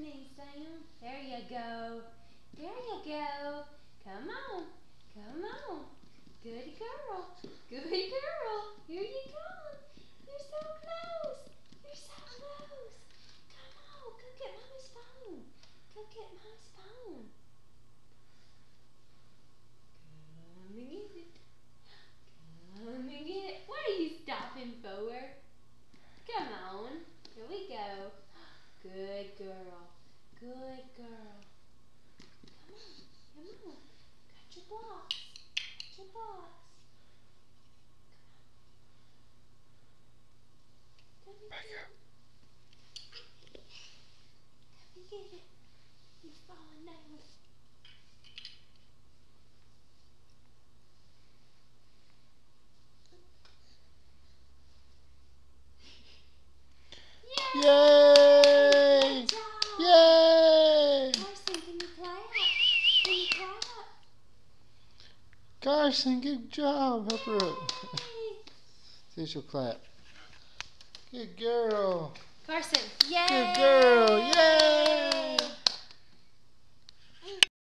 listening, Sam. There you go. There you go. Come on. Come on. Good girl. Good girl. Here you come. You're so close. You're so close. Come on. Go get Mama's phone. Go get Mama's phone. Come and get it. Come and get it. What are you stopping for? Come on. Here we go. Good girl. Good girl. Come on. Come on. Got your blocks. Got your blocks. Come on. Back up. Come and get it. You're falling down. Yay! Good job. Yay! Carson, can you clap? Can you clap? Carson, good job. Help her up. Yay. See if she'll clap. Good girl. Carson, yay! Good girl. Yay!